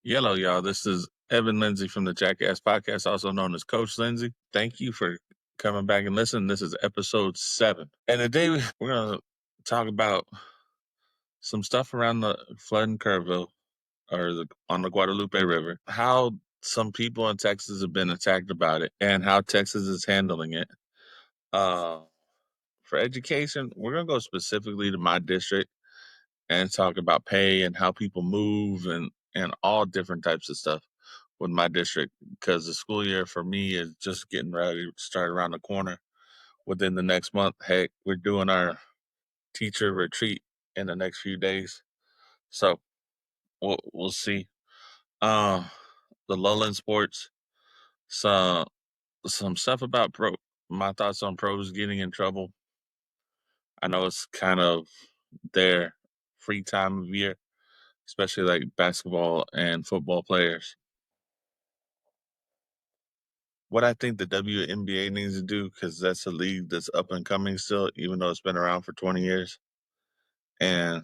Yellow, y'all. This is Evan Lindsay from the Jackass Podcast, also known as Coach Lindsay. Thank you for coming back and listening. This is episode 7. And today we're going to talk about some stuff around the flood in Kerrville on the Guadalupe River, how some people in Texas have been attacked about it, and how Texas is handling it. For education, we're going to go specifically to my district and talk about pay and how people move and all different types of stuff with my district, because the school year for me is just getting ready to start around the corner. Within the next month, heck, we're doing our teacher retreat in the next few days, so we'll see. Uh, the Lowland sports, some stuff about my thoughts on pros getting in trouble. I know it's kind of their free time of year, especially like basketball and football players. What I think the WNBA needs to do, because that's a league that's up and coming still, even though it's been around for 20 years. And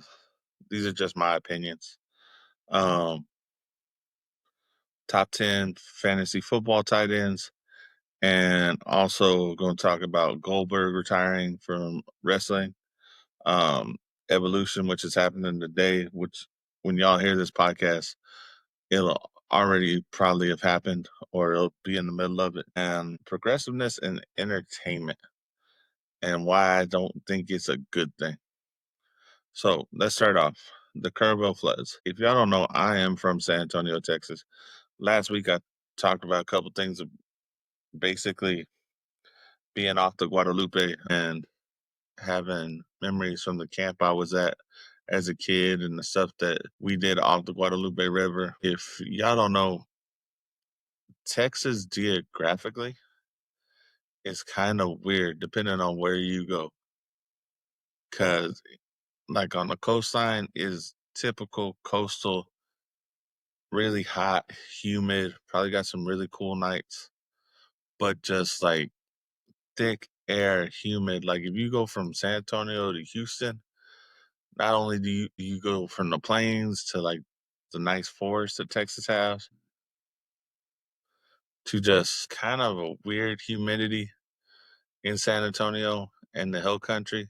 these are just my opinions. Um, Top 10 fantasy football tight ends. And also going to talk about Goldberg retiring from wrestling. Um, Evolution, which is happening today, which when y'all hear this podcast, it'll already probably have happened or it'll be in the middle of it. And progressiveness and entertainment, and why I don't think it's a good thing. So let's start off. The Kerrville floods. If y'all don't know, I am from San Antonio, Texas. Last week I talked about a couple things of basically being off the Guadalupe and having memories from the camp I was at as a kid and the stuff that we did off the Guadalupe River. If y'all don't know, Texas geographically is kind of weird depending on where you go. Because like on the coastline is typical coastal, really hot, humid, probably got some really cool nights, but just like thick air, humid. Like if you go from San Antonio to Houston, not only do you go from the plains to like the nice forest that Texas has, to just kind of a weird humidity in San Antonio and the hill country.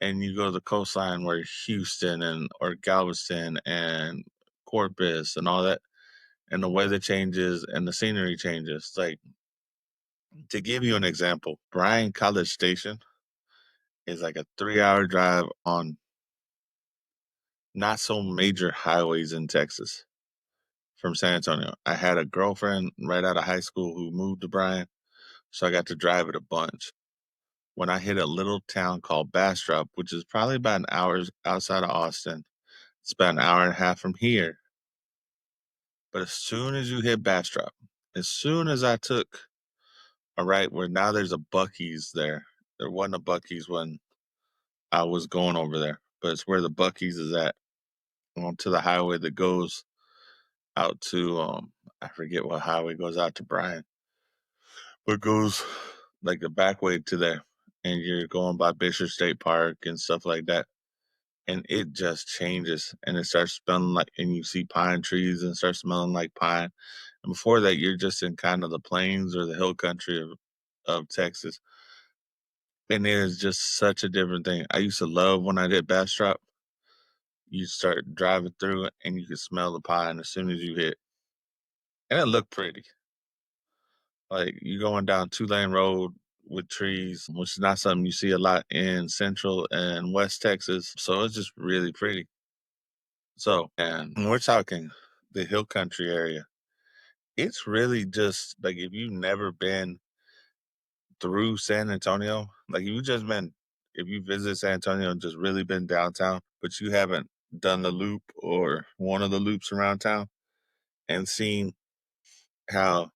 And you go to the coastline where Houston and or Galveston and Corpus and all that, and the weather changes and the scenery changes. Like, to give you an example, Bryan College Station is like a 3-hour drive on not so major highways in Texas from San Antonio. I had a girlfriend right out of high school who moved to Bryan, so I got to drive it a bunch. When I hit a little town called Bastrop, which is probably about an hour outside of Austin, it's about an hour and a half from here. But as soon as you hit Bastrop, as soon as I took a right where now there's a Buc-ee's there. There wasn't a Buc-ee's when I was going over there, but it's where the Buc-ee's is at, onto the highway that goes out to I forget what highway goes out to Bryan, but goes like the back way to there, and you're going by Bishop State Park and stuff like that. And it just changes and it starts smelling like, and you see pine trees and start smelling like pine. And before that, you're just in kind of the plains or the hill country of Texas. And it is just such a different thing. I used to love when I did Bastrop. You start driving through it and you can smell the pine as soon as you hit. And it looked pretty. Like you going down 2-lane road with trees, which is not something you see a lot in Central and West Texas. So it's just really pretty. So, and when we're talking the hill country area, it's really just like if you've never been through San Antonio, like if you visit San Antonio and just really been downtown, but you haven't done the loop or one of the loops around town and seen how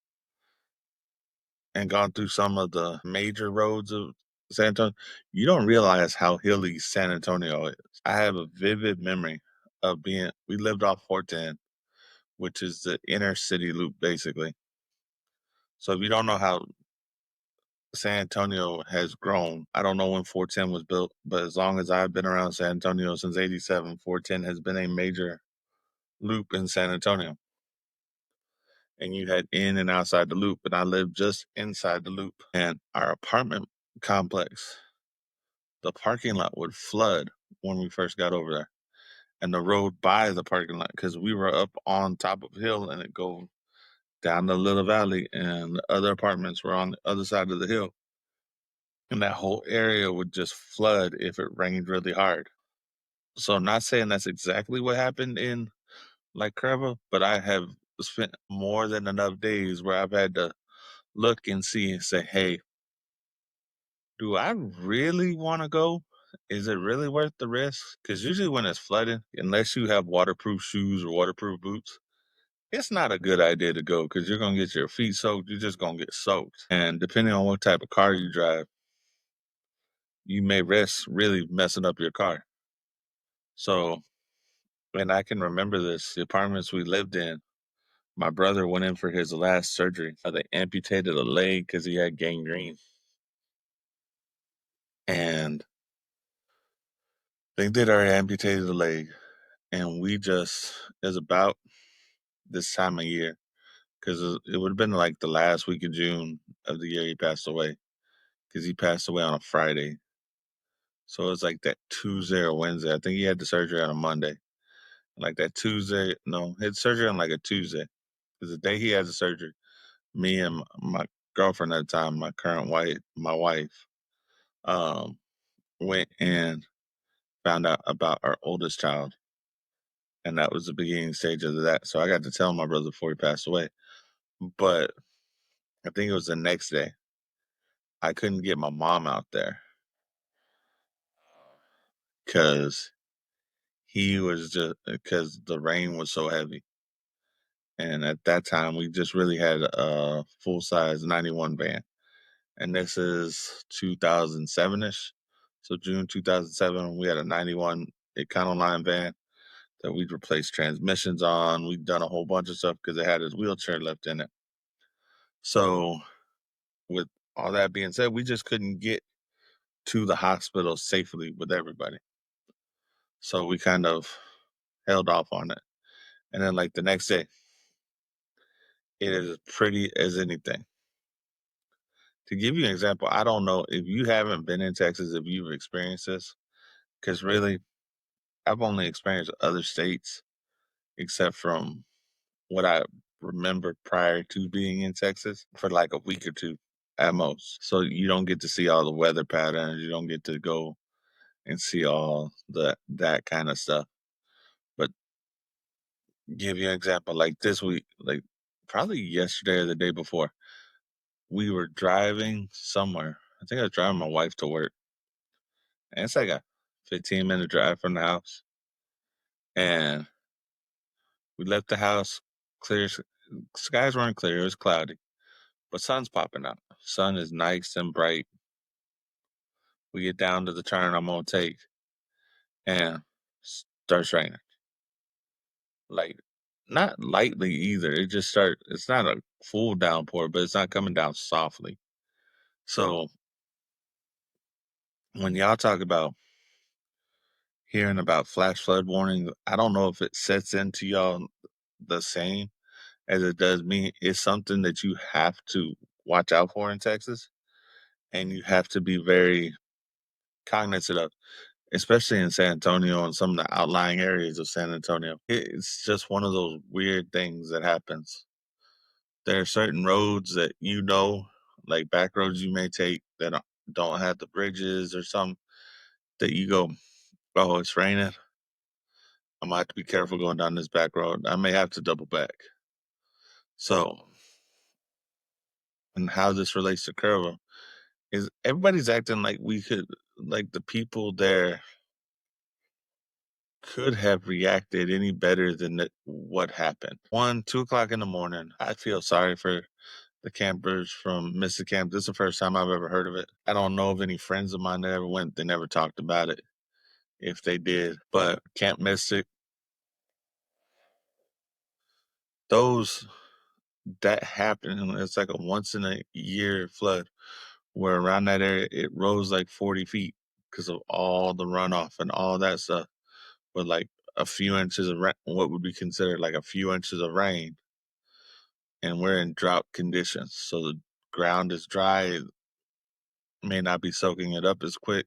and gone through some of the major roads of San Antonio, you don't realize how hilly San Antonio is. I have a vivid memory of we lived off 410, which is the inner city loop, basically. So if you don't know how San Antonio has grown, I don't know when 410 was built, but as long as I've been around San Antonio since 87, 410 has been a major loop in San Antonio. and you had in and outside the loop, and I lived just inside the loop. And our apartment complex, the parking lot would flood when we first got over there, and the road by the parking lot, because we were up on top of a hill and it go down the little valley, and the other apartments were on the other side of the hill. And that whole area would just flood if it rained really hard. So I'm not saying that's exactly what happened in like Kerrville, but I have spent more than enough days where I've had to look and see and say, hey, do I really want to go? Is it really worth the risk? Because usually when it's flooding, unless you have waterproof shoes or waterproof boots, it's not a good idea to go because you're going to get your feet soaked. You're just going to get soaked. And depending on what type of car you drive, you may risk really messing up your car. So, and I can remember this, the apartments we lived in, my brother went in for his last surgery. They amputated a leg because he had gangrene. And they did already amputated the leg. And we just, it was about this time of year, because it would have been like the last week of June of the year he passed away, because he passed away on a Friday. So it was like that Tuesday or Wednesday. I think he had the surgery on a Monday. Like that Tuesday, no, he had surgery on like a Tuesday. Because the day he had the surgery, me and my girlfriend at the time, my wife, um, went and found out about our oldest child. And that was the beginning stage of that. So I got to tell my brother before he passed away. But I think it was the next day. I couldn't get my mom out there because he was just because the rain was so heavy. And at that time, we just really had a full size 91 van. And this is 2007 ish. So June 2007, we had a 91 Econoline van that we'd replaced transmissions on. We'd done a whole bunch of stuff because it had his wheelchair left in it. So, with all that being said, we just couldn't get to the hospital safely with everybody. So we kind of held off on it. And then, like the next day, it is pretty as anything. To give you an example, I don't know if you haven't been in Texas, if you've experienced this, because really, I've only experienced other states except from what I remember prior to being in Texas for like a week or two at most. So you don't get to see all the weather patterns. You don't get to go and see all that kind of stuff. But give you an example, like this week, like probably yesterday or the day before, we were driving somewhere. I think I was driving my wife to work. And it's like a 15-minute drive from the house. And we left the house clear. Skies weren't clear. It was cloudy. But sun's popping out. Sun is nice and bright. We get down to the turn I'm gonna take, and starts raining. Like not lightly either. It's not a full downpour, but it's not coming down softly. So when y'all talk about hearing about flash flood warning, I don't know if it sets into y'all the same as it does me. It's something that you have to watch out for in Texas, and you have to be very cognizant of, especially in San Antonio and some of the outlying areas of San Antonio. It's just one of those weird things that happens. There are certain roads that like back roads you may take that don't have the bridges or something that you go, oh, it's raining. I might have to be careful going down this back road. I may have to double back. So, and how this relates to Kerrville is everybody's acting like like the people there could have reacted any better than what happened. 1, 2 o'clock in the morning, I feel sorry for the campers from Mystic Camp. This is the first time I've ever heard of it. I don't know of any friends of mine that ever went. They never talked about it if they did. But Camp Mystic, those that happened, it's like a once in a year flood where around that area it rose like 40 feet because of all the runoff and all that stuff. With like a few inches of what would be considered like a few inches of rain, and we're in drought conditions. So the ground is dry, it may not be soaking it up as quick,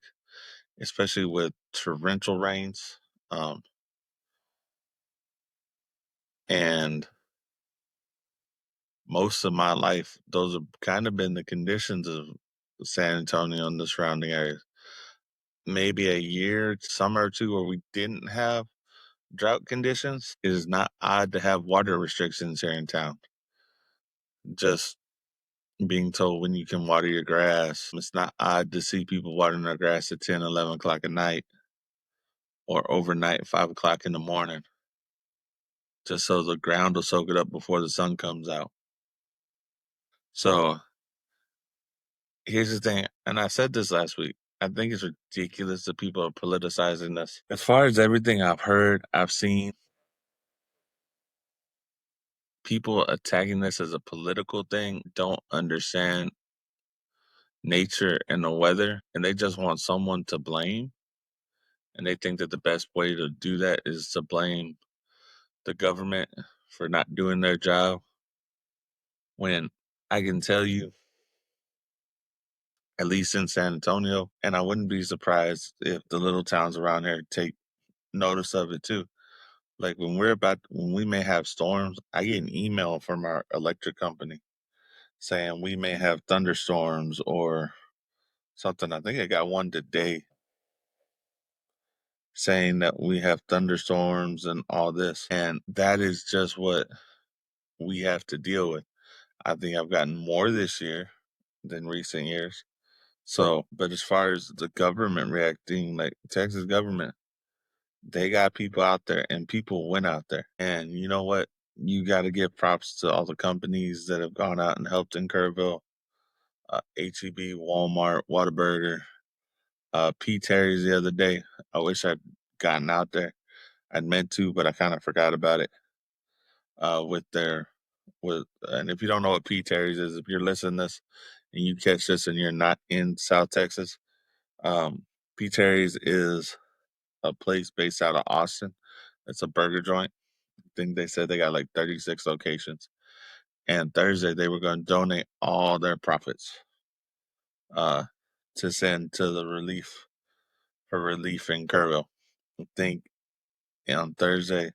especially with torrential rains. Um, and most of my life, those have kind of been the conditions of San Antonio and the surrounding areas. Maybe a year, summer or two, where we didn't have drought conditions. It is not odd to have water restrictions here in town. Just being told when you can water your grass. It's not odd to see people watering their grass at 10, 11 o'clock at night or overnight, 5 o'clock in the morning, just so the ground will soak it up before the sun comes out. So here's the thing, and I said this last week. I think it's ridiculous that people are politicizing this. As far as everything I've heard, I've seen, people attacking this as a political thing don't understand nature and the weather, and they just want someone to blame. And they think that the best way to do that is to blame the government for not doing their job. When I can tell you, at least in San Antonio, and I wouldn't be surprised if the little towns around here take notice of it too. Like when we may have storms, I get an email from our electric company saying we may have thunderstorms or something. I think I got one today saying that we have thunderstorms and all this. And that is just what we have to deal with. I think I've gotten more this year than recent years. So, but as far as the government reacting, like Texas government, they got people out there and people went out there. And you know what? You got to give props to all the companies that have gone out and helped in Kerrville, HEB, Walmart, Whataburger, P. Terry's the other day. I wish I'd gotten out there. I'd meant to, but I kind of forgot about it. With their, and if you don't know what P. Terry's is, if you're listening to this and you catch this and you're not in South Texas, P. Terry's is a place based out of Austin. It's a burger joint. I think they said they got like 36 locations. And Thursday they were going to donate all their profits uh, to send to the relief in Kerrville. I think on Thursday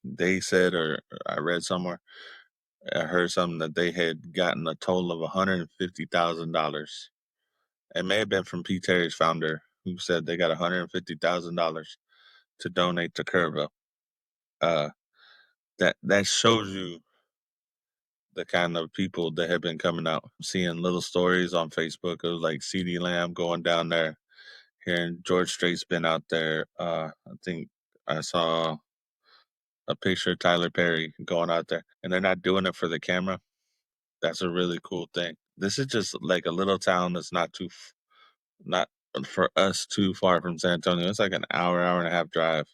they said, or I read somewhere, I heard something that they had gotten a total of $150,000. It may have been from P. Terry's founder who said they got $150,000 to donate to Kerrville. Uh, that shows you the kind of people that have been coming out. I'm seeing little stories on Facebook of like CD Lamb going down there. Hearing George Strait's been out there. I think I saw a picture of Tyler Perry going out there, and they're not doing it for the camera. That's a really cool thing. This is just like a little town that's not for us too far from San Antonio. It's like an hour and a half drive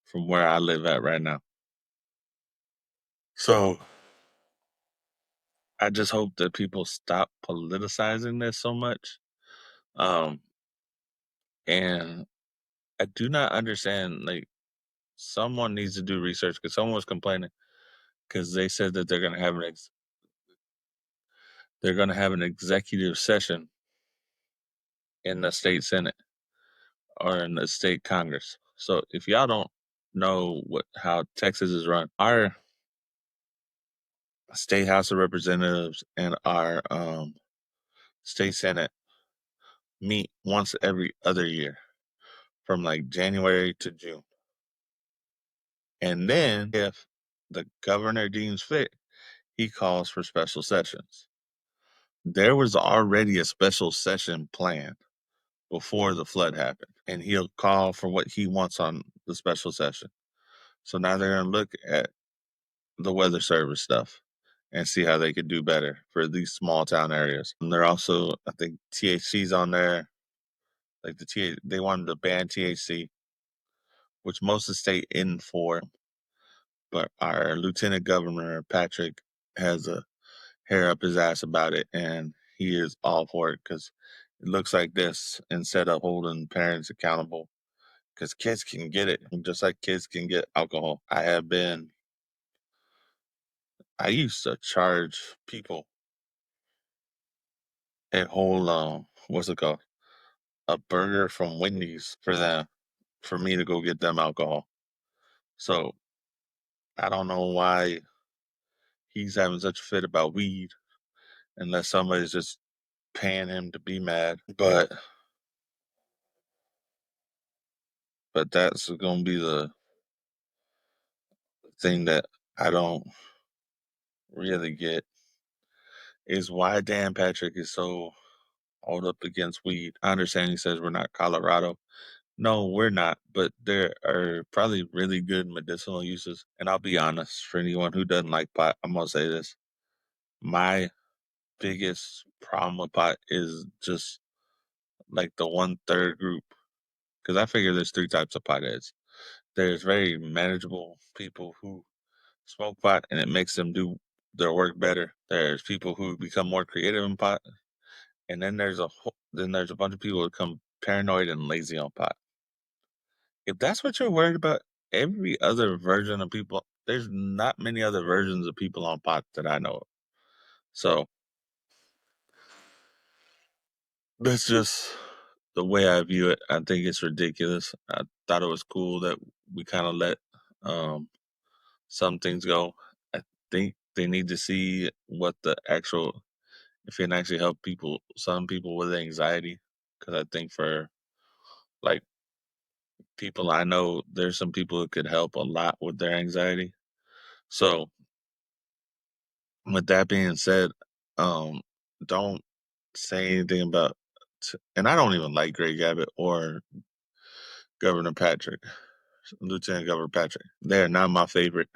from where I live at right now. So I just hope that people stop politicizing this so much. Um, and I do not understand. Like, someone needs to do research because someone was complaining because they said that they're going to have an executive session in the state senate or in the state congress. So if y'all don't know how Texas is run, our state house of representatives and our state senate meet once every other year from like January to June. And then if the governor deems fit, he calls for special sessions. There was already a special session planned before the flood happened, and he'll call for what he wants on the special session. So now they're going to look at the weather service stuff and see how they could do better for these small town areas. And they're also, I think THC's on there. Like they wanted to ban THC, which most of the state in for, but our lieutenant governor Patrick has a hair up his ass about it, and he is all for it because it looks like this instead of holding parents accountable, because kids can get it just like kids can get alcohol. I have been I used to charge people a whole what's it called? A burger from Wendy's for me to go get them alcohol. So I don't know why he's having such a fit about weed unless somebody's just paying him to be mad. But that's gonna be the thing that I don't really get is why Dan Patrick is so all up against weed. I understand he says we're not Colorado. No, we're not, but there are probably really good medicinal uses. And I'll be honest, for anyone who doesn't like pot, I'm gonna say this. My biggest problem with pot is just like the 1/3 group. Because I figure there's three types of potheads. There's very manageable people who smoke pot and it makes them do their work better. There's people who become more creative in pot, and then there's a bunch of people who become paranoid and lazy on pot. If that's what you're worried about, every other version of people, there's not many other versions of people on pot that I know of. So that's just the way I view it. I think it's ridiculous. I thought it was cool that we kind of let um, some things go. I think they need to see what the actual, if it can actually help people, some people with anxiety. Because I think for like people I know, there's some people who could help a lot with their anxiety. So with that being said, um, don't say anything about, and I don't even like Greg Abbott or Governor Patrick, Lieutenant Governor Patrick. They're not my favorite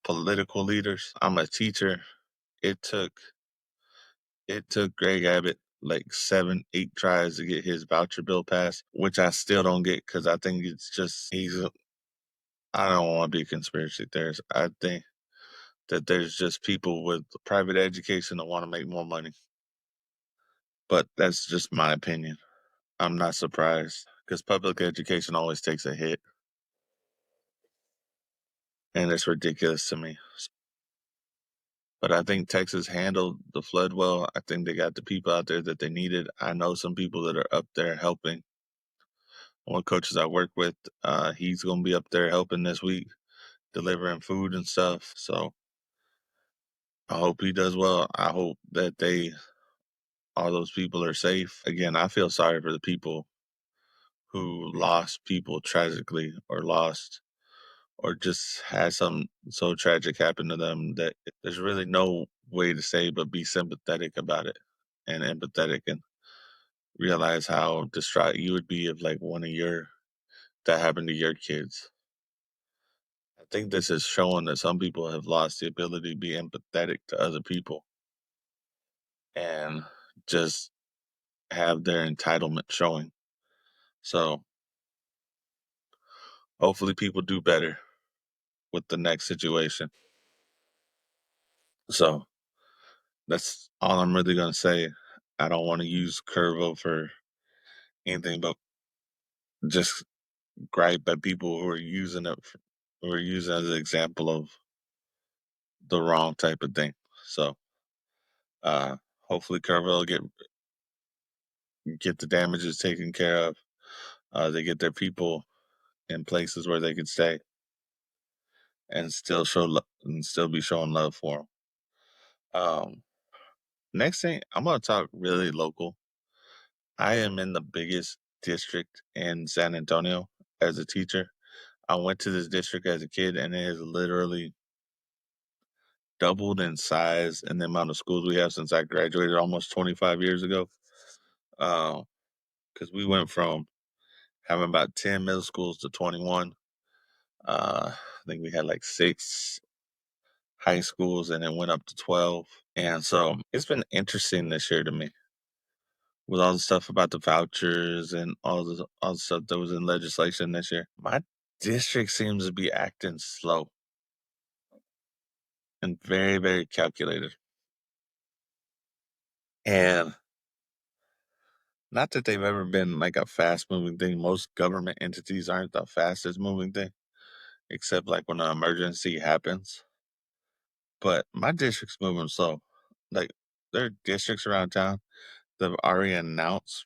political leaders. I'm a teacher. It took it took Greg Abbott like 7, 8 tries to get his voucher bill passed, which I still don't get because I think it's just I don't want to be a conspiracy theorist. I think that there's just people with private education that want to make more money. But that's just my opinion. I'm not surprised because public education always takes a hit, and it's ridiculous to me. But I think Texas handled the flood well. I think they got the people out there that they needed. I know some people that are up there helping. One coaches I work with, he's going to be up there helping this week, delivering food and stuff. So I hope he does well. I hope that all those people are safe. Again, I feel sorry for the people who lost people tragically or just had something so tragic happen to them that there's really no way to say but be sympathetic about it and empathetic and realize how distraught you would be if like one of your that happened to your kids. I think this is showing that some people have lost the ability to be empathetic to other people and just have their entitlement showing. So hopefully people do better with the next situation. So that's all I'm really gonna say. I don't want to use Kerrville for anything but just gripe at people who are using who are using it as an example of the wrong type of thing. So hopefully Kerrville get the damages taken care of. They get their people in places where they can stay and still and still be showing love for them. Next thing, I'm gonna talk really local. I am in the biggest district in San Antonio as a teacher. I went to this district as a kid, and it has literally doubled in size and the amount of schools we have since I graduated almost 25 years ago. Because we went from having about 10 middle schools to 21. I think we had like 6 high schools and it went up to 12. And so it's been interesting this year to me with all the stuff about the vouchers and all the stuff that was in legislation this year. My district seems to be acting slow and very, very calculated. And not that they've ever been like a fast moving thing. Most government entities aren't the fastest moving thing, except like when an emergency happens. but my district's moving slow. Like, there are districts around town that have already announced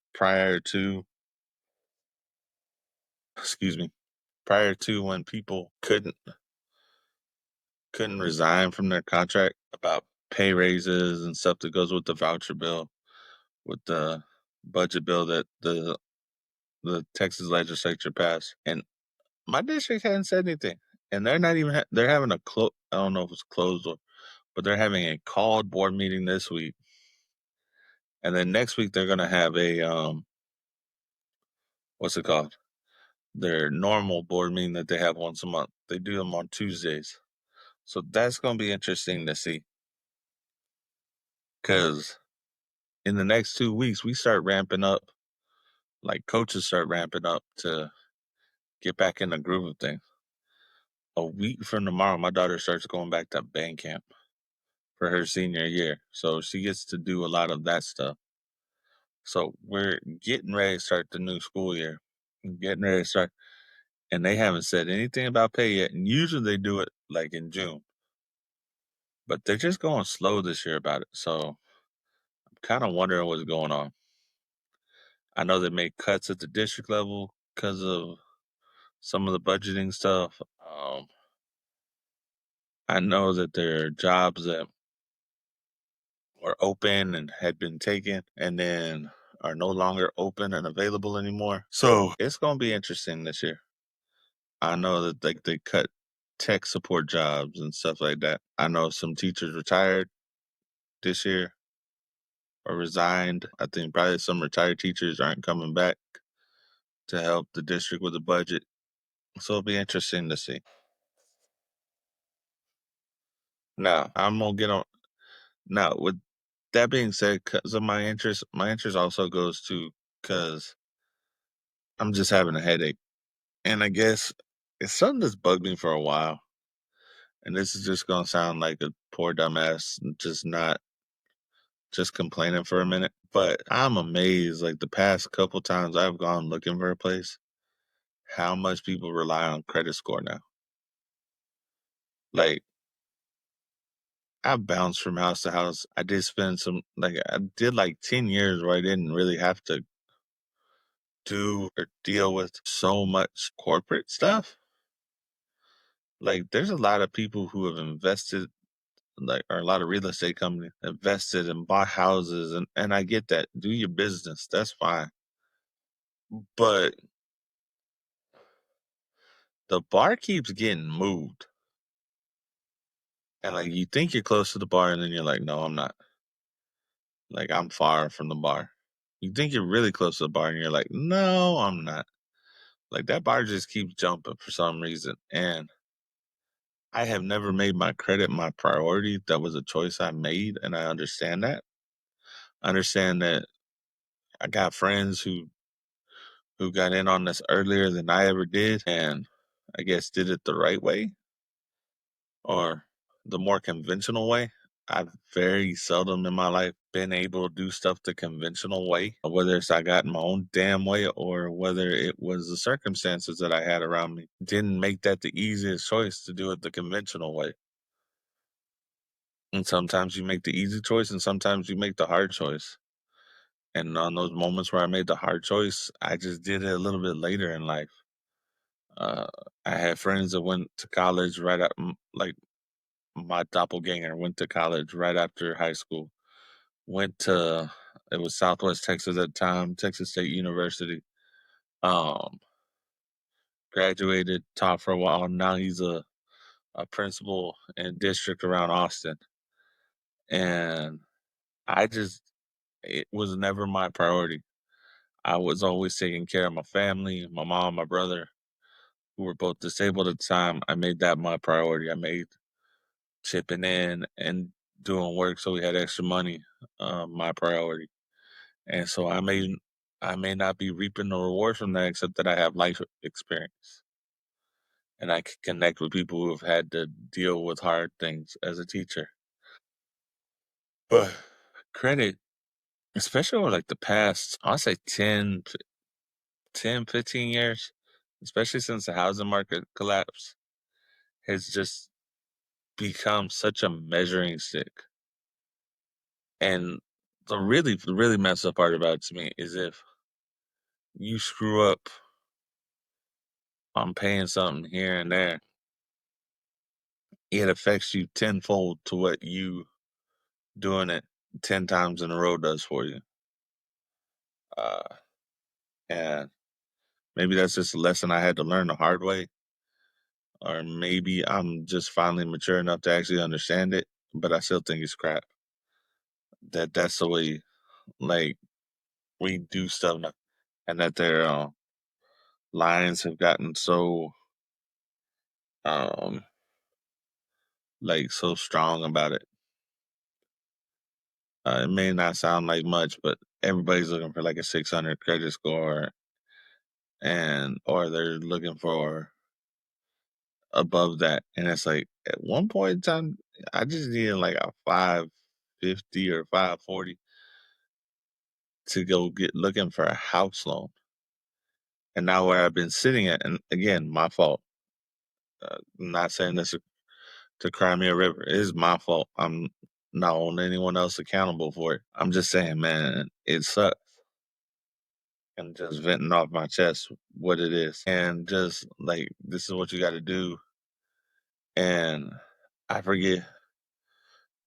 excuse me, prior to when people couldn't resign from their contract about pay raises and stuff that goes with the voucher bill, with the budget bill that the Texas legislature passed. And my district hadn't said anything. And they're not even they're having I don't know if it's closed or, but they're having a called board meeting this week. And then next week they're going to have a what's it called? Their normal board meeting that they have once a month. They do them on Tuesdays. So that's going to be interesting to see. Cuz in the next 2 weeks we start ramping up, like coaches start ramping up to get back in the groove of things. A week from tomorrow my daughter starts going back to band camp for her senior year. So she gets to do a lot of that stuff. So we're getting ready to start the new school year. Getting ready to start, and they haven't said anything about pay yet. And usually they do it like in June, but they're just going slow this year about it. So I'm kind of wondering what's going on. I know they made cuts at the district level because of some of the budgeting stuff. I know that there are jobs that were open and had been taken and then are no longer open and available anymore. So it's going to be interesting this year. I know that they cut tech support jobs and stuff like that. I know some teachers retired this year or resigned. I think probably some retired teachers aren't coming back to help the district with the budget. So it'll be interesting to see. Now, I'm gonna get on now with that being said, because of my interest also goes to because I'm just having a headache. And I guess it's something that's bugged me for a while. And this is just gonna sound like a poor dumbass, just not just complaining for a minute. But I'm amazed, like the past couple times I've gone looking for a place, how much people rely on credit score now. Like I bounced from house to house. I did spend I did like 10 years where I didn't really have to do or deal with so much corporate stuff. Like there's a lot of people who have invested, like, or a lot of real estate companies invested and bought houses, and I get that. Do your business, that's fine. But the bar keeps getting moved. And like you think you're close to the bar, and then you're like, no, I'm not. Like I'm far from the bar. You think you're really close to the bar, and you're like, no, I'm not. Like that bar just keeps jumping for some reason. And I have never made my credit my priority. That was a choice I made, and I understand that. I understand that I got friends who got in on this earlier than I ever did, and I guess did it the right way or the more conventional way. I've very seldom in my life been able to do stuff the conventional way, whether it's I got in my own damn way or whether it was the circumstances that I had around me. Didn't make that the easiest choice to do it the conventional way. And sometimes you make the easy choice and sometimes you make the hard choice. And on those moments where I made the hard choice, I just did it a little bit later in life. Uh, I had friends that went to college like my doppelganger went to college right after high school. Went to it was Southwest Texas at the time, Texas State University. Um, Graduated, taught for a while. Now he's a principal in district around Austin. And I just it was never my priority. I was always taking care of my family, my mom, my brother, who were both disabled at the time. I made that my priority. I made chipping in and doing work so we had extra money my priority. And so I may not be reaping the rewards from that except that I have life experience and I can connect with people who have had to deal with hard things as a teacher. But credit, especially over like the past, I'll say 15 years, especially since the housing market collapsed, has just become such a measuring stick. And the really messed up part about it to me is if you screw up on paying something here and there, it affects you tenfold to what you doing it 10 times in a row does for you. Uh, and maybe that's just a lesson I had to learn the hard way, or maybe I'm just finally mature enough to actually understand it, but I still think it's crap. That's the way, like, we do stuff now, and that their lines have gotten so um like so strong about it. It may not sound like much, but everybody's looking for like a 600 credit score, and or they're looking for above that. And it's like at one point in time, I just needed like a 550 or 540 to go get looking for a house loan. And now where I've been sitting at, and again, my fault. I'm not saying this to cry me a river. It is my fault. I'm not holding anyone else accountable for it. I'm just saying, man, it sucks. And just venting off my chest what it is. And just like, this is what you got to do. And I forget,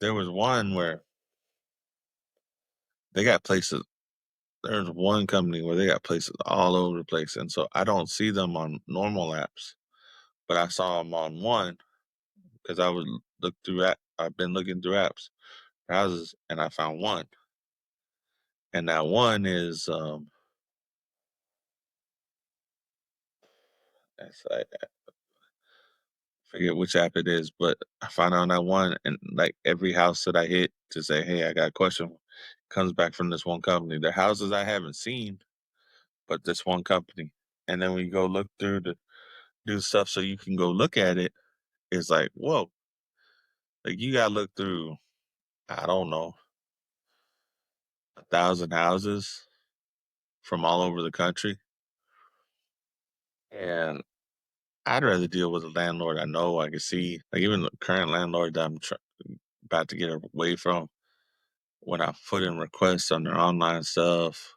there was one where they got places. There's one company where they got places all over the place. And so I don't see them on normal apps, but I saw them on one because I would look through I've been looking through apps, houses, and I found one. And that one is, it's like, forget which app it is, but I found out on that one, and like every house that I hit to say, "Hey, I got a question," comes back from this one company. They're houses I haven't seen, but this one company. And then we go look through to do stuff so you can go look at it. It's like, whoa, like you gotta look through, I don't know, 1,000 houses from all over the country. And I'd rather deal with a landlord I know I can see, like even the current landlord that I'm about to get away from. When I put in requests on their online stuff,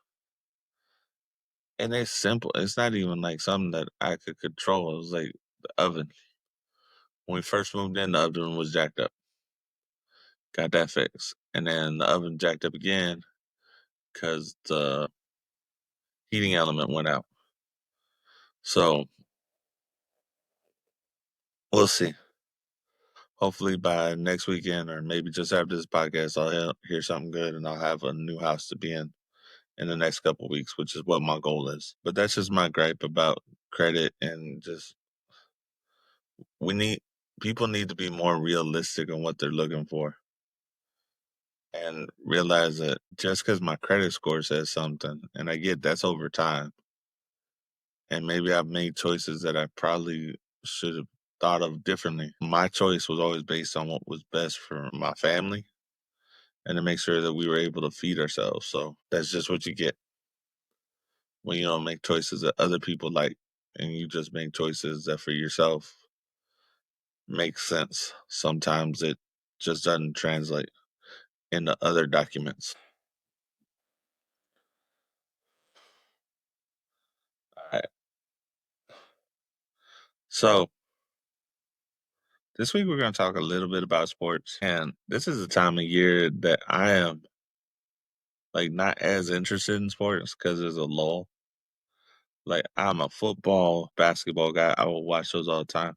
and it's simple. It's not even like something that I could control. It was like the oven. When we first moved in, the oven was jacked up. Got that fixed. And then the oven jacked up again because the heating element went out. So we'll see. Hopefully by next weekend or maybe just after this podcast, I'll hear something good and I'll have a new house to be in the next couple of weeks, which is what my goal is. But that's just my gripe about credit and just we need people need to be more realistic on what they're looking for and realize that just because my credit score says something, and I get that's over time, and maybe I've made choices that I probably should have thought of differently. My choice was always based on what was best for my family and to make sure that we were able to feed ourselves. So that's just what you get when you don't make choices that other people like and you just make choices that for yourself make sense. Sometimes it just doesn't translate into other documents. All right. So this week we're going to talk a little bit about sports, and this is a time of year that I am like not as interested in sports because there's a lull. Like I'm a football, basketball guy. I will watch those all the time.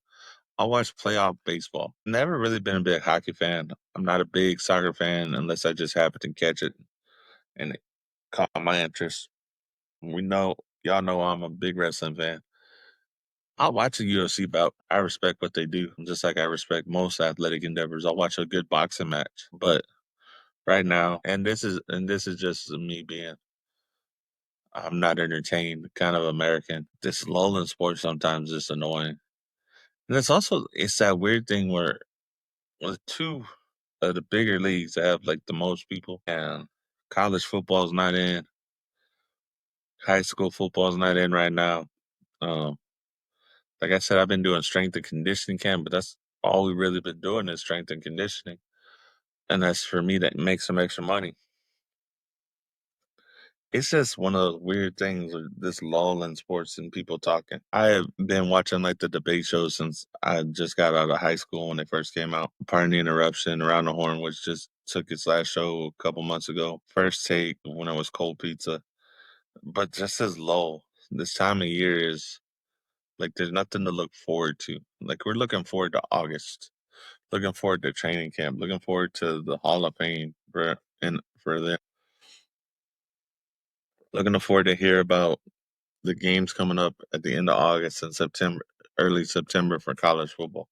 I watch playoff baseball. Never really been a big hockey fan. I'm not a big soccer fan unless I just happen to catch it and it caught my interest. We know y'all know I'm a big wrestling fan. I'll watch a UFC bout. I respect what they do, just like I respect most athletic endeavors. I'll watch a good boxing match, but right now, and this is just me being, I'm not entertained, kind of American. This lull in sports sometimes is annoying, and it's that weird thing where with two of the bigger leagues that have like the most people, and college football's not in, high school football's not in right now. Um, like I said, I've been doing strength and conditioning camp, but all we've really been doing is strength and conditioning. And that's for me to make some extra money. It's just one of those weird things with this lull in sports and people talking. I have been watching like the debate shows since I just got out of high school when they first came out. Pardon the interruption, Around the Horn, which just took its last show a couple months ago. First Take when it was Cold Pizza. But just as lull, this time of year is like there's nothing to look forward to. Like we're looking forward to August, looking forward to training camp, looking forward to the Hall of Fame for them. Looking forward to hear about the games coming up at the end of August and September, early September for college football.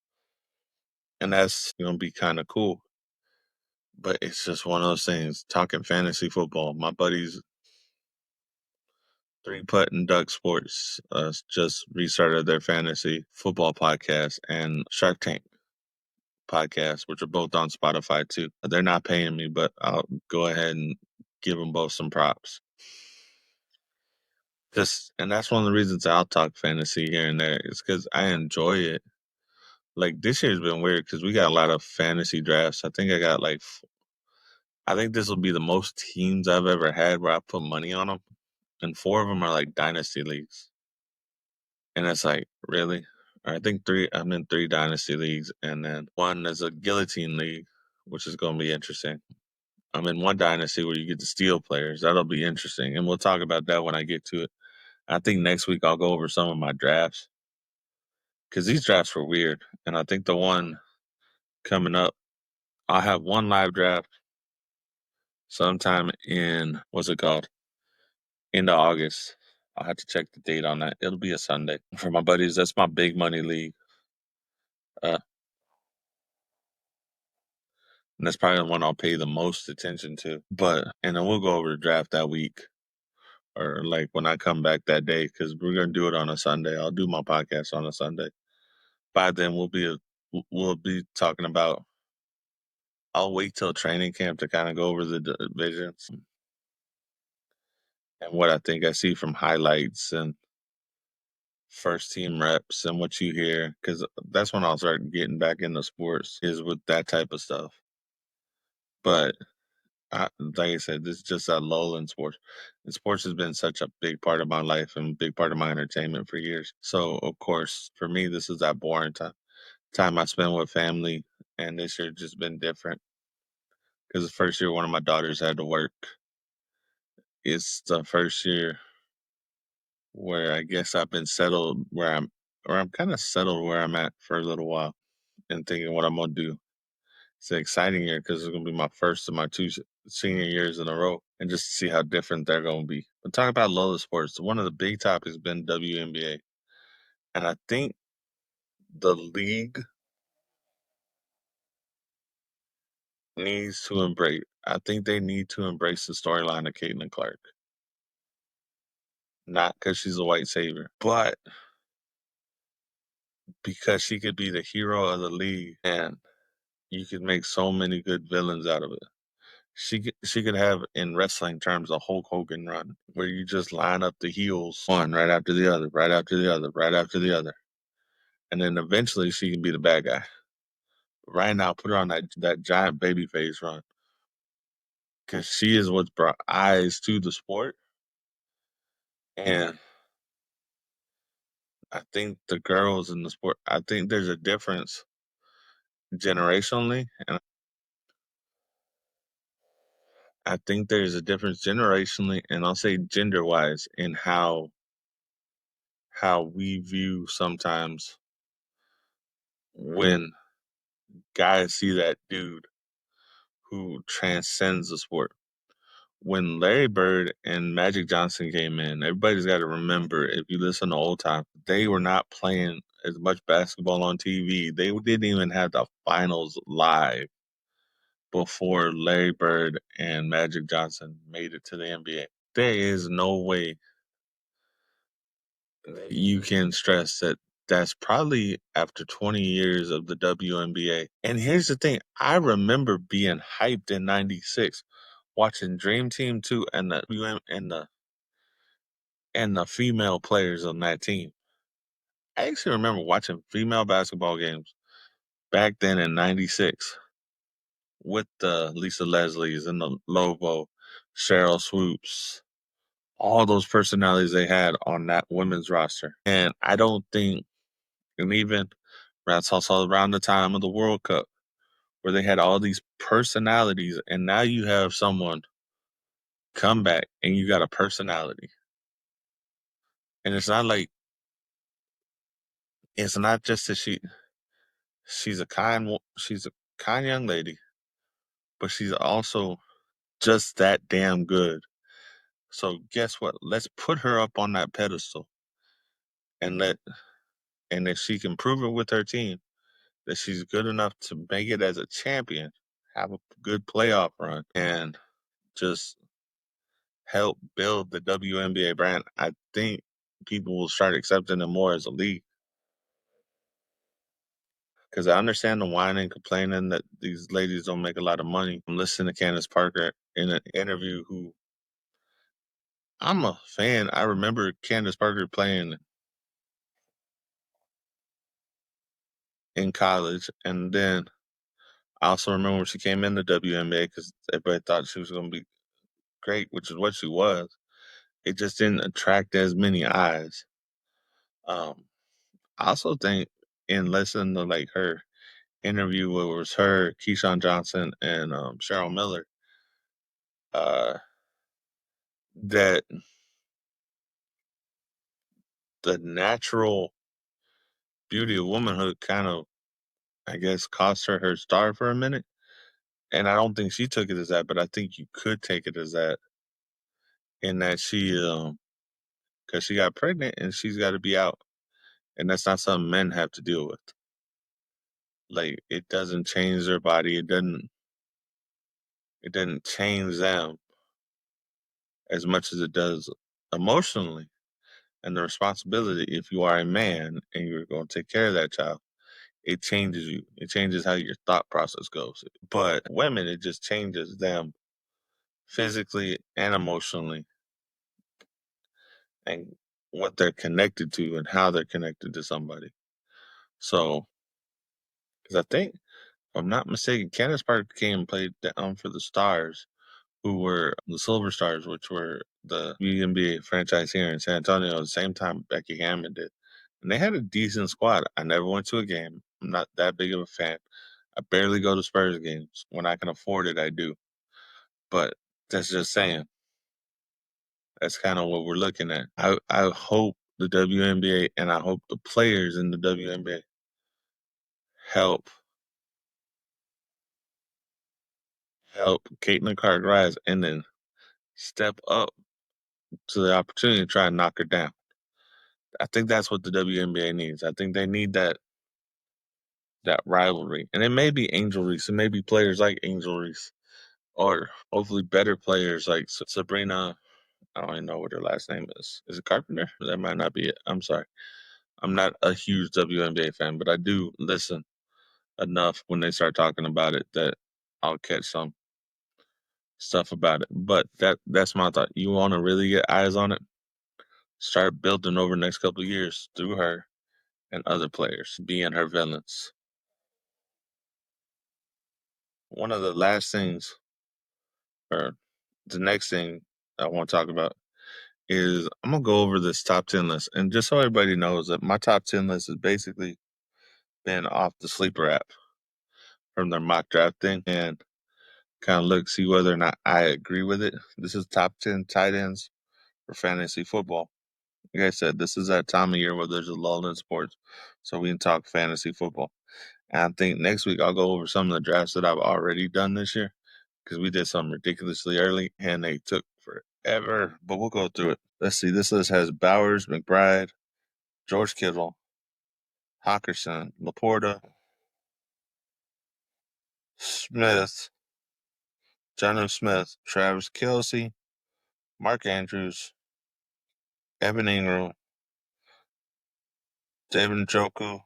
And that's going to be kind of cool. But it's just one of those things. Talking fantasy football, my buddies, Three Putt and Duck Sports, just restarted their fantasy football podcast and Shark Tank podcast, which are both on Spotify too. They're not paying me, but I'll go ahead and give them both some props. And that's one of the reasons I'll talk fantasy here and there is because I enjoy it. Like this year's been weird because we got a lot of fantasy drafts. I think I got like, I think this will be the most teams I've ever had where I put money on them, and 4 of them are like dynasty leagues. And it's like, really? I think I'm in 3 dynasty leagues, and then one is a guillotine league, which is going to be interesting. I'm in one dynasty where you get to steal players. That'll be interesting, and we'll talk about that when I get to it. I think next week I'll go over some of my drafts because these drafts were weird, and I think the one coming up, I'll have one live draft sometime in what's it called? Into August. I'll have to check the date on that. It'll be a Sunday for my buddies. That's my big money league. Uh, and that's probably the one I'll pay the most attention to. And then we'll go over the draft that week or like when I come back that day because we're gonna do it on a Sunday. I'll do my podcast on a Sunday. By then we'll be talking about. I'll wait till training camp to kind of go over the divisions and what I think I see from highlights and first team reps and what you hear, because that's when I'll start getting back into sports is with that type of stuff. But like I said, this is just a lull in sports. And sports has been such a big part of my life and a big part of my entertainment for years. So of course, for me, this is that boring time I spend with family, and this year just been different because the first year one of my daughters had to work. It's the first year where I guess I've been settled or I'm kind of settled where I'm at for a little while and thinking what I'm gonna do. It's an exciting year because it's gonna be my first of my 2 senior years in a row, and just to see how different they're gonna be. But talking about Lola sports, one of the big topics has been WNBA, and I think the league needs to embrace. I think they need to embrace the storyline of Caitlin Clark, not because she's a white savior, but because she could be the hero of the league, and you could make so many good villains out of it. She could have in wrestling terms a Hulk Hogan run where you just line up the heels one right after the other, right after the other, right after the other, and then eventually she can be the bad guy. Right now, put her on that giant baby face run because she is what's brought eyes to the sport, and I think the girls in the sport. I think there's a difference generationally, and I think there's a difference generationally, and I'll say gender wise in how we view sometimes when guys see that dude who transcends the sport. When Larry Bird and Magic Johnson came in, everybody's got to remember, if you listen to old time, they were not playing as much basketball on TV. They didn't even have the finals live before Larry Bird and Magic Johnson made it to the NBA. There is no way you can stress that that's probably after 20 years of the WNBA. And here's the thing, I remember being hyped in 96 watching Dream Team 2 and the WM and the female players on that team. I actually remember watching female basketball games back then in '96 with the Lisa Leslie's and the Lobo, Cheryl Swoops, all those personalities they had on that women's roster. And I don't think, and even that's also around the time of the World Cup, where they had all these personalities, and now you have someone come back and you got a personality. And it's not like, it's not just that she's a kind young lady, but she's also just that damn good. So guess what? Let's put her up on that pedestal and if she can prove it with her team that she's good enough to make it as a champion, have a good playoff run, and just help build the WNBA brand, I think people will start accepting it more as a league. Because I understand the whining, complaining that these ladies don't make a lot of money. I'm listening to Candace Parker in an interview who I'm a fan. I remember Candace Parker playing in college, and then I also remember when she came in the WNBA because everybody thought she was going to be great, which is what she was. It just didn't attract as many eyes. Um, I also think in listening to like her interview where it was her, Keyshawn Johnson, and Cheryl Miller, uh, that the natural beauty of womanhood kind of, I guess, cost her her star for a minute. And I don't think she took it as that, but I think you could take it as that, in that because she got pregnant and she's got to be out, and that's not something men have to deal with. Like, it doesn't change their body. It doesn't change them as much as it does emotionally, and the responsibility. If you are a man and you're going to take care of that child, it changes you. It changes how your thought process goes. But women, it just changes them physically and emotionally, and what they're connected to and how they're connected to somebody. So, because I think, if I'm not mistaken, Candace Parker came and played down for the Stars, who were the Silver Stars, which were the WNBA franchise here in San Antonio at the same time Becky Hammond did. And they had a decent squad. I never went to a game. I'm not that big of a fan. I barely go to Spurs games. When I can afford it, I do. But that's just saying. That's kind of what we're looking at. I hope the WNBA and I hope the players in the WNBA help Caitlin Clark rise and then step up to the opportunity to try and knock her down. I think that's what the WNBA needs. I think they need that rivalry. And it may be Angel Reese. It may be players like Angel Reese, or hopefully better players like Sabrina. I don't even know what her last name is. Is it Carpenter? That might not be it. I'm sorry. I'm not a huge WNBA fan, but I do listen enough when they start talking about it that I'll catch some stuff about it. But that's my thought. You want to really get eyes on it? Start building over the next couple of years through her and other players being her villains. One of the last things, or the next thing I want to talk about, is I'm gonna go over this top 10 list, and just so everybody knows that my top 10 list has basically been off the sleeper app from their mock draft thing, and kind of see whether or not I agree with it. This is top 10 tight ends for fantasy football. Like I said, this is that time of year where there's a lull in sports, so we can talk fantasy football. And I think next week I'll go over some of the drafts that I've already done this year, because we did something ridiculously early and they took forever, but we'll go through it. Let's see. This list has Bowers, McBride, George Kittle, Hawkinson, Laporta, Smith, Jonnu Smith, Travis Kelce, Mark Andrews, Evan Ingram, David Njoku,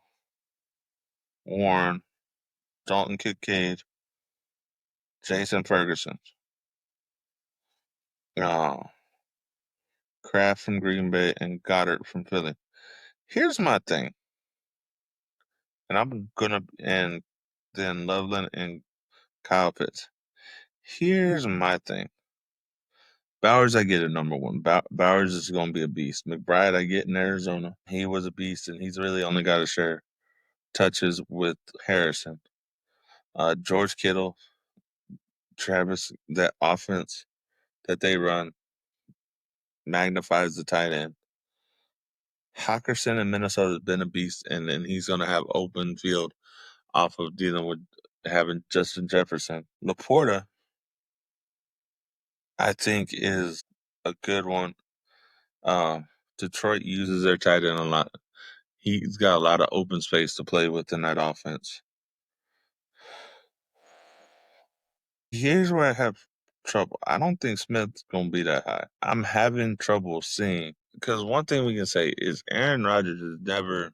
Warren, Dalton Kincaid, Jason Ferguson, uh, Kraft from Green Bay, and Goddard from Philly. Here's my thing, and I'm gonna, and than Loveland and Kyle Pitts. Here's my thing. Bowers, I get it, number one. Bowers is going to be a beast. McBride, I get in Arizona. He was a beast, and he's really only got to share touches with Harrison. George Kittle, Travis, that offense that they run magnifies the tight end. Hawkinson in Minnesota has been a beast, and then he's going to have open field off of dealing with having Justin Jefferson. Laporta, I think, is a good one. Detroit uses their tight end a lot. He's got a lot of open space to play with in that offense. Here's where I have trouble. I don't think Smith's going to be that high. I'm having trouble seeing, because one thing we can say is Aaron Rodgers has never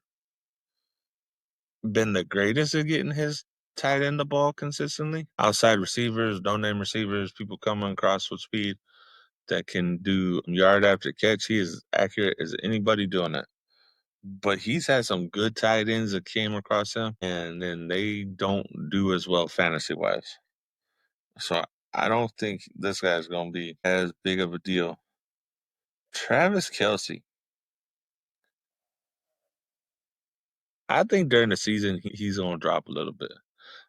been the greatest at getting his tight end the ball consistently. Outside receivers, no-name receivers, people coming across with speed that can do yard after catch. He is accurate as anybody doing that. But he's had some good tight ends that came across him, and then they don't do as well fantasy-wise. So I don't think this guy's going to be as big of a deal. Travis Kelce, I think during the season he's going to drop a little bit.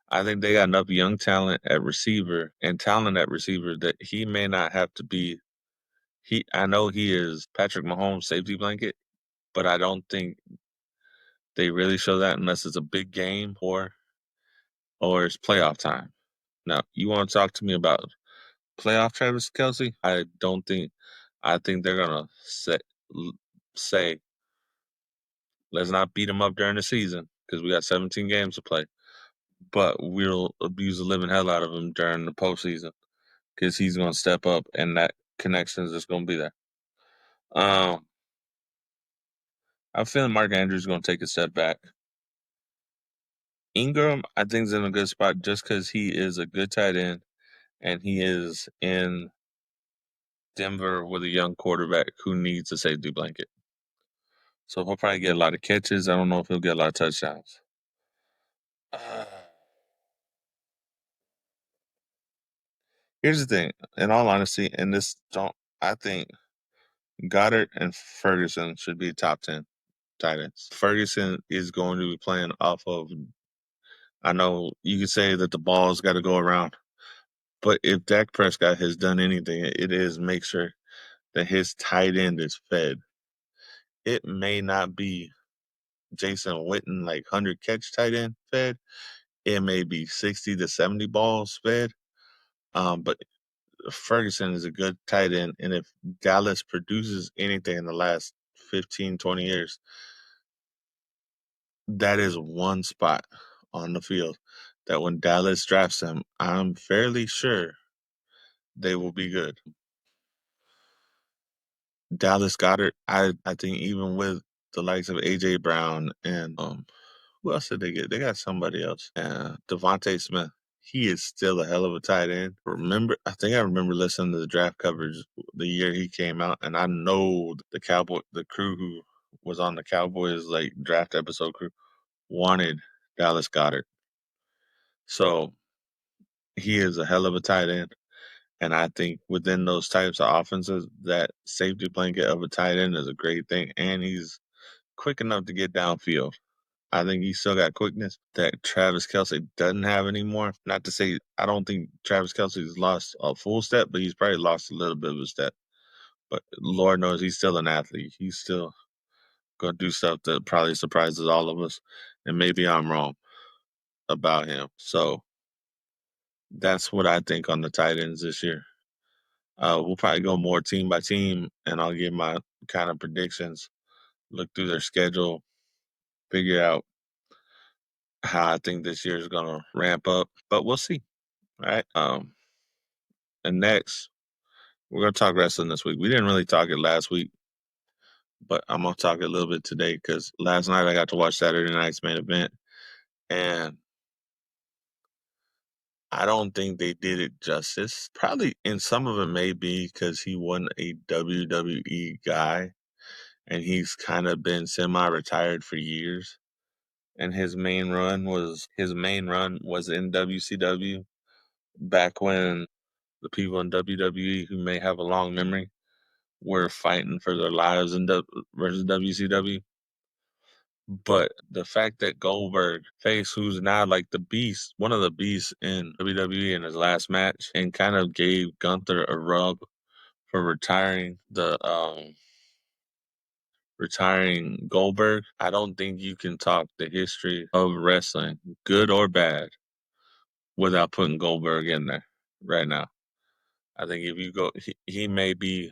I think they got enough young talent at receiver and talent at receiver that he may not have to be. I know he is Patrick Mahomes' safety blanket, but I don't think they really show that unless it's a big game or it's playoff time. Now, you want to talk to me about playoff Travis Kelce? I don't think. I think they're gonna say let's not beat him up during the season because we got 17 games to play, but we'll abuse the living hell out of him during the postseason because he's gonna step up and that connection is just gonna be there. I'm feeling Mark Andrews is gonna take a step back. Ingram, I think, is in a good spot just because he is a good tight end and he is in Denver with a young quarterback who needs a safety blanket. So he'll probably get a lot of catches. I don't know if he'll get a lot of touchdowns. Here's the thing, in all honesty, and this don't I think Goddard and Ferguson should be top 10 tight ends. Ferguson is going to be playing off of, I know you could say that the ball's got to go around, but if Dak Prescott has done anything, it is make sure that his tight end is fed. It may not be Jason Witten, like 100 catch tight end fed. It may be 60 to 70 balls fed. But Ferguson is a good tight end. And if Dallas produces anything in the last 15, 20 years, that is one spot on the field that when Dallas drafts him, I'm fairly sure they will be good. Dallas Goddard, I think even with the likes of A.J. Brown and who else did they get? They got somebody else. Devontae Smith. He is still a hell of a tight end. I think I remember listening to the draft coverage the year he came out, and I know the crew who was on the Cowboys like draft episode crew wanted Dallas Goddard. So he is a hell of a tight end. And I think within those types of offenses, that safety blanket of a tight end is a great thing. And he's quick enough to get downfield. I think he still got quickness that Travis Kelce doesn't have anymore. Not to say I don't think Travis Kelce's lost a full step, but he's probably lost a little bit of a step. But Lord knows he's still an athlete. He's still going to do stuff that probably surprises all of us. And maybe I'm wrong about him. So that's what I think on the tight ends this year. We'll probably go more team by team, and I'll give my kind of predictions, look through their schedule, figure out how I think this year is going to ramp up. But we'll see. All right. And next, we're going to talk wrestling this week. We didn't really talk it last week, but I'm going to talk a little bit today because last night I got to watch Saturday night's main event, and I don't think they did it justice. Probably in some of it may be because he wasn't a WWE guy and he's kind of been semi-retired for years. and his main run was in WCW back when the people in WWE who may have a long memory were fighting for their lives in versus WCW. But the fact that Goldberg faced who's now like the beast, one of the beasts in WWE in his last match, and kind of gave Gunther a rub for retiring Goldberg. I don't think you can talk the history of wrestling, good or bad, without putting Goldberg in there right now. I think if you go, he may be,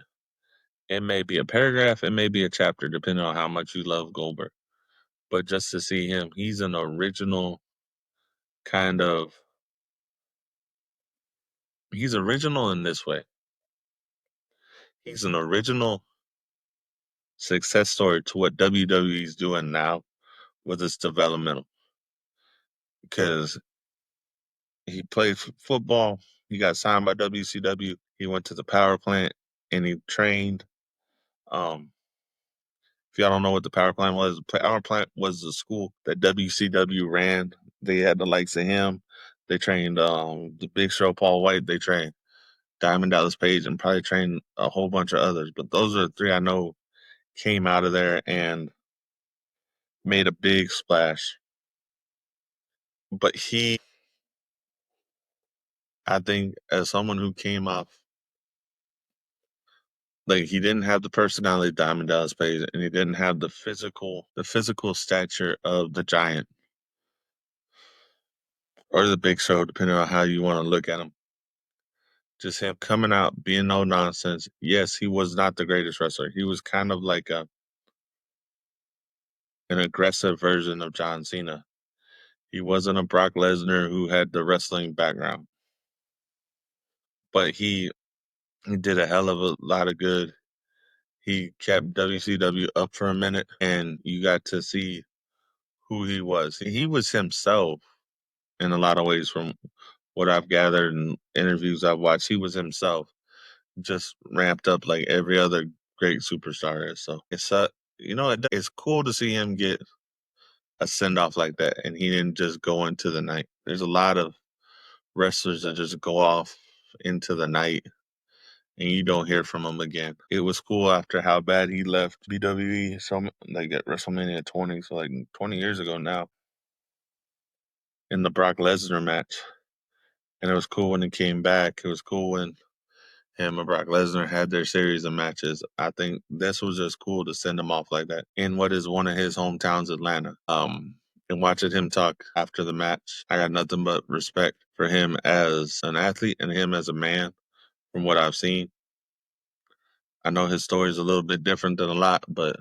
it may be a paragraph, it may be a chapter, depending on how much you love Goldberg. But just to see him, he's an original kind of, he's original in this way. He's an original success story to what WWE is doing now with its developmental. Because he played football, he got signed by WCW, he went to the power plant, and he trained. If y'all don't know what the power plant was, the power plant was the school that WCW ran. They had the likes of him. They trained the Big Show, Paul White. They trained Diamond Dallas Page, and probably trained a whole bunch of others. But those are the three I know came out of there and made a big splash. But I think, as someone who came off, like, he didn't have the personality of Diamond Dallas Page, and he didn't have the physical stature of the Giant or the Big Show, depending on how you want to look at him. Just him coming out, being no nonsense. Yes, he was not the greatest wrestler. He was kind of like an aggressive version of John Cena. He wasn't a Brock Lesnar who had the wrestling background, but he did a hell of a lot of good. He kept WCW up for a minute, and you got to see who he was. He was himself in a lot of ways, from what I've gathered in interviews I've watched. He was himself, just ramped up like every other great superstar is. So it's cool to see him get a send off like that, and he didn't just go into the night. There's a lot of wrestlers that just go off into the night and you don't hear from him again. It was cool after how bad he left WWE, so like at WrestleMania 20, so like 20 years ago now, in the Brock Lesnar match. And it was cool when he came back. It was cool when him and Brock Lesnar had their series of matches. I think this was just cool to send him off like that in what is one of his hometowns, Atlanta. And watching him talk after the match, I got nothing but respect for him as an athlete and him as a man from what I've seen. I know his story is a little bit different than a lot, but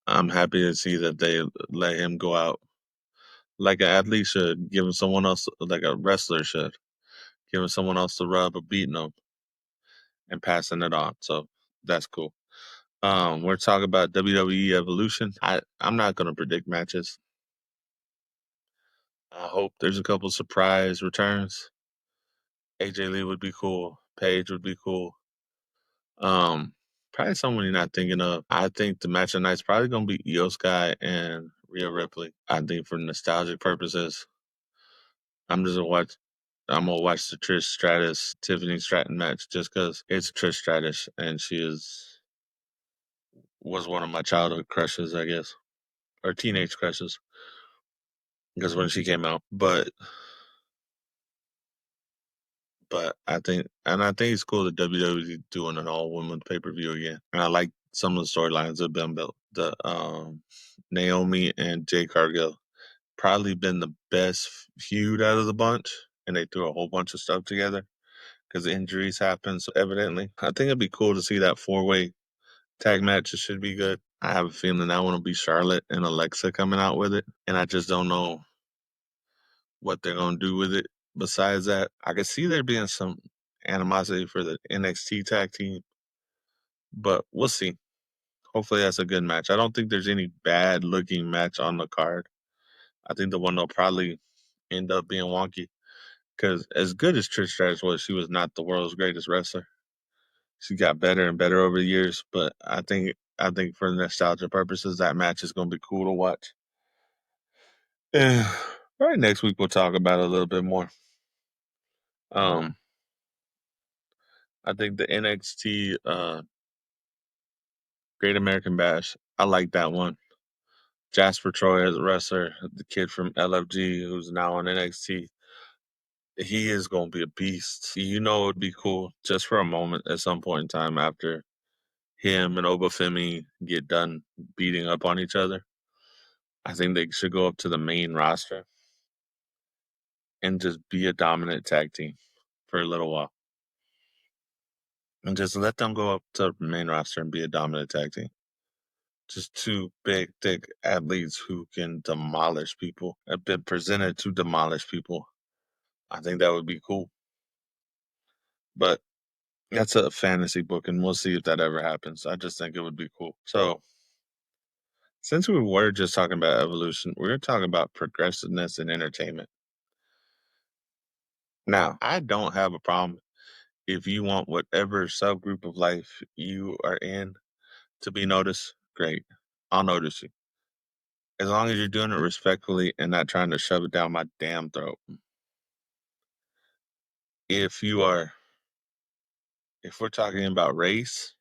I'm happy to see that they let him go out like an athlete should, giving someone else, like a wrestler should, giving someone else the rub of beating them and passing it on. So that's cool. We're talking about WWE Evolution. I'm not going to predict matches. I hope there's a couple surprise returns. AJ Lee would be cool. Paige would be cool. Probably someone you're not thinking of. I think the match of the night's probably gonna be Io Sky and Rhea Ripley. I think for nostalgic purposes, I'm just gonna watch. I'm gonna watch the Trish Stratus Tiffany Stratton match just because it's Trish Stratus and was one of my childhood crushes, I guess, or teenage crushes, because when she came out. But I think it's cool that WWE doing an all women pay per view again, and I like some of the storylines that have been built. The Naomi and Jade Cargill probably been the best feud out of the bunch, and they threw a whole bunch of stuff together because injuries happen. So evidently, I think it'd be cool to see that 4-way tag match. It should be good. I have a feeling that one will be Charlotte and Alexa coming out with it, and I just don't know what they're gonna do with it. Besides that, I could see there being some animosity for the NXT tag team, but we'll see. Hopefully that's a good match. I don't think there's any bad looking match on the card. I think the one that'll probably end up being wonky, because as good as Trish Stratus was, she was not the world's greatest wrestler. She got better and better over the years, but I think for nostalgia purposes, that match is going to be cool to watch. Yeah. All right, next week we'll talk about it a little bit more. Um, I think the NXT Great American Bash, I like that one. Jasper Troy as a wrestler, the kid from LFG who's now on NXT, he is going to be a beast. You know, it would be cool just for a moment at some point in time after him and Obafemi get done beating up on each other. I think they should go up to the main roster and just be a dominant tag team for a little while. And just let them go up to the main roster and be a dominant tag team. Just two big, thick athletes who can demolish people, have been presented to demolish people. I think that would be cool. But that's a fantasy book, and we'll see if that ever happens. I just think it would be cool. So, since we were just talking about evolution, we're talking about progressiveness in entertainment. Now, I don't have a problem if you want whatever subgroup of life you are in to be noticed. Great. I'll notice you. As long as you're doing it respectfully and not trying to shove it down my damn throat. If you are, if we're talking about race,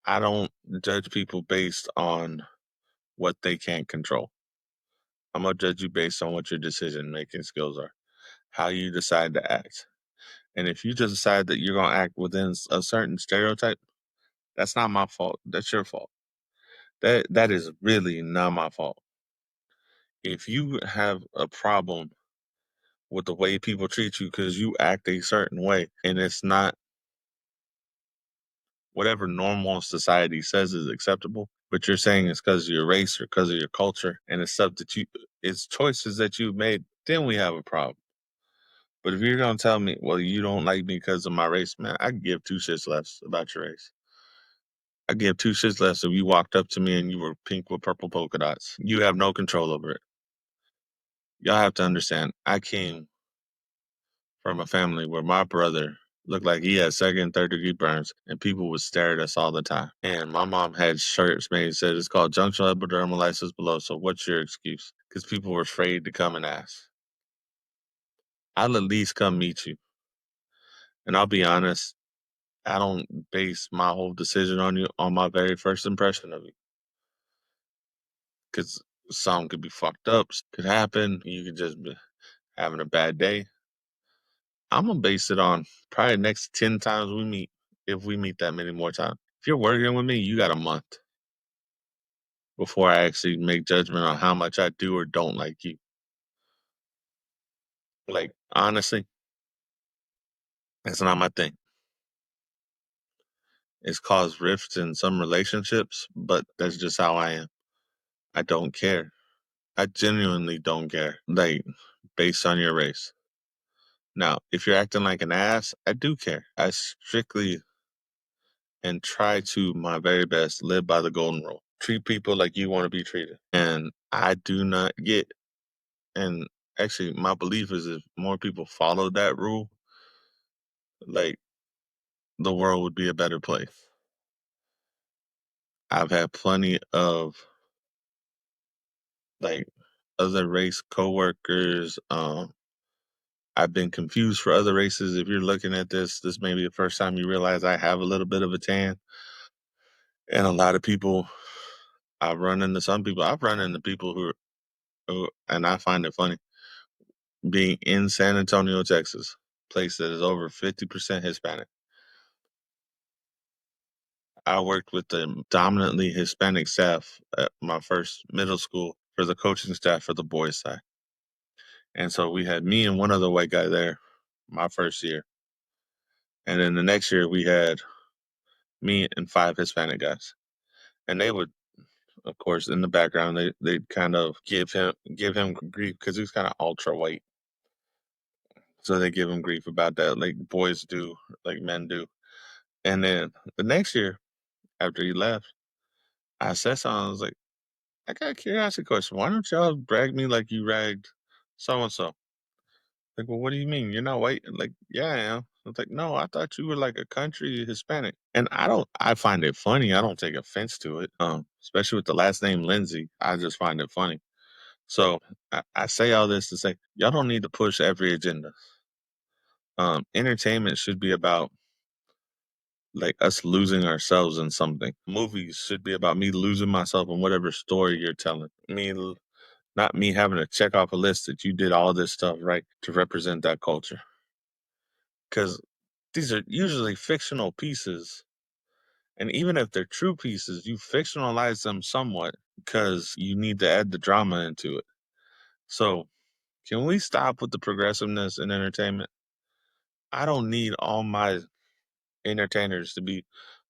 I don't judge people based on what they can't control. I'm gonna judge you based on what your decision making skills are, how you decide to act. And if you just decide that you're gonna act within a certain stereotype, that's not my fault. That's your fault. That is really not my fault. If you have a problem with the way people treat you because you act a certain way and it's not whatever normal society says is acceptable, but you're saying it's because of your race or because of your culture and it's stuff that it's choices that you've made, then we have a problem. But if you're gonna tell me, well, you don't like me because of my race, man, I give two shits less about your race. I give two shits less if you walked up to me and you were pink with purple polka dots. You have no control over it. Y'all have to understand, I came from a family where my brother looked like he had second and third degree burns, and people would stare at us all the time. And my mom had shirts made that said it's called junctional epidermolysis bullosa. What's your excuse? Because people were afraid to come and ask. I'll at least come meet you. And I'll be honest, I don't base my whole decision on you on my very first impression of you. Because some could be fucked up, could happen. You could just be having a bad day. I'm gonna base it on probably next 10 times we meet, if we meet that many more times. If you're working with me, you got a month before I actually make judgment on how much I do or don't like you. Like, honestly, that's not my thing. It's caused rifts in some relationships, but that's just how I am. I don't care. I genuinely don't care, like, based on your race. Now, if you're acting like an ass, I do care. I strictly and try to my very best live by the golden rule. Treat people like you want to be treated. And I do not get, and actually my belief is if more people followed that rule, like the world would be a better place. I've had plenty of like other race coworkers. I've been confused for other races. If you're looking at this may be the first time you realize I have a little bit of a tan. And a lot of people, I've run into some people. I've run into people who, and I find it funny, being in San Antonio, Texas, place that is over 50% Hispanic. I worked with the dominantly Hispanic staff at my first middle school for the coaching staff for the boys side. And so we had me and one other white guy there my first year. And then the next year we had me and 5 Hispanic guys. And they would, of course, in the background, they'd kind of give him grief because he was kind of ultra white. So they give him grief about that, like boys do, like men do. And then the next year, after he left, I said something. I was like, I got a curiosity question. Why don't y'all brag me like you ragged so and so? Like, well, what do you mean? You're not white? Like, yeah, I am. I was like, no, I thought you were like a country Hispanic. And I find it funny. I don't take offense to it. Especially with the last name Lindsay. I just find it funny. So I say all this to say y'all don't need to push every agenda. Entertainment should be about like us losing ourselves in something. Movies should be about me losing myself in whatever story you're telling. Not me having to check off a list that you did all this stuff right to represent that culture. Because these are usually fictional pieces. And even if they're true pieces, you fictionalize them somewhat because you need to add the drama into it. So, can we stop with the progressiveness in entertainment? I don't need all my entertainers to be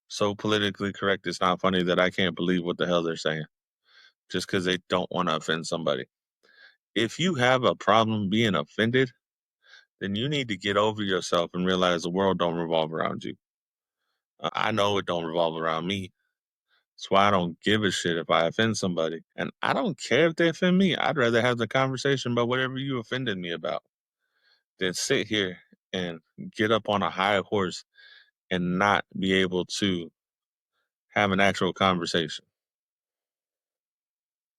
so politically correct. It's not funny that I can't believe what the hell they're saying just because they don't want to offend somebody. If you have a problem being offended, then you need to get over yourself and realize the world don't revolve around you. I know it don't revolve around me. That's why I don't give a shit if I offend somebody. And I don't care if they offend me. I'd rather have the conversation about whatever you offended me about than sit here and get up on a high horse and not be able to have an actual conversation.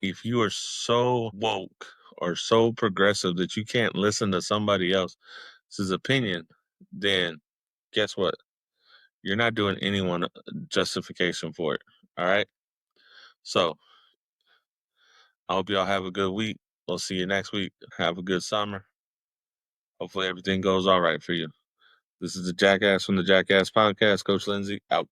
If you are so woke or so progressive that you can't listen to somebody else's opinion, then guess what? You're not doing anyone justification for it. All right. So I hope y'all have a good week. We'll see you next week. Have a good summer. Hopefully everything goes all right for you. This is the Jackass from the Jackass Podcast. Coach Lindsay out.